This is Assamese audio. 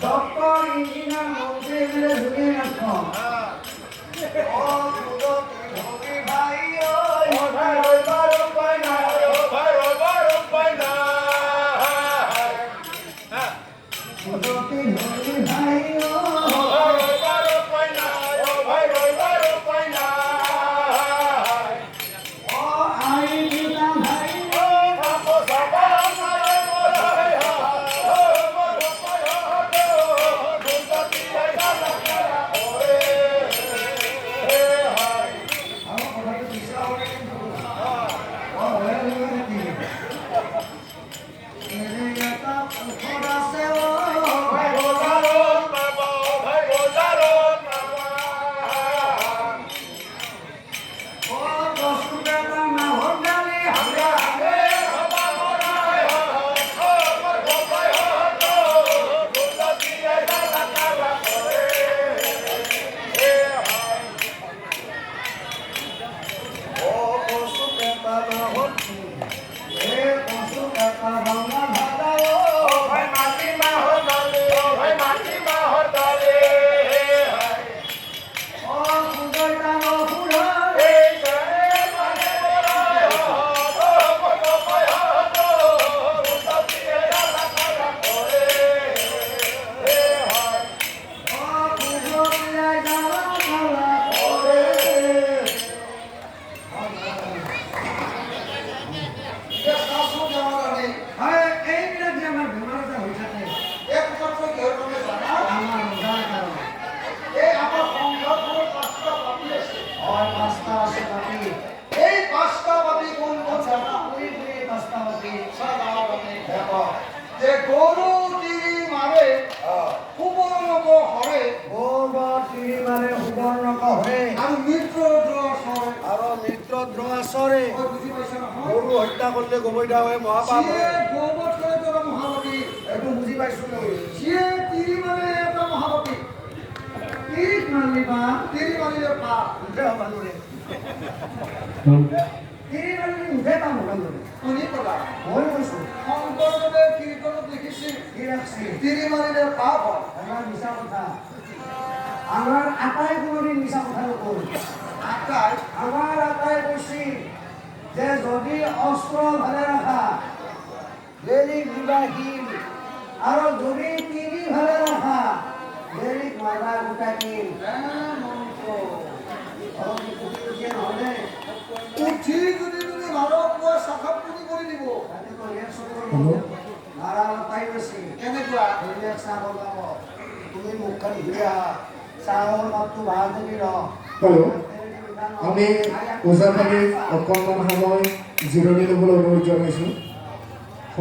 ডক্টৰ ইঞ্জিনিয়াৰ মন্ত্ৰী বোলে ধুনীয়া নাথ গরু হত্যা করলে গোবৈধা হয়ে মহাপাপ একটু বুঝি পাইছো আমার আটাই কোনোদিন মিছা কথা নকল আমার আটাই কৈছি যে যদি অস্ত্র ভালে রাখা বেলিক বিবাহীন আর যদি তিনি ভালে রাখা বেলিক মারা গোটাকিন উঠি যদি তুমি মাৰক মই চাফাত পুনি কৰি দিব মাৰা পাই গৈছে কেনেকুৱা চাহ বনাব তুমি মুখখন ঘূৰি আহা চাহৰ মাতটো ভাল নেকি ৰ হেল্ল' আমি ওজাপানীত অকণমান সময় জিৰণি ল'বলৈ অনুৰোধ জনাইছোঁ।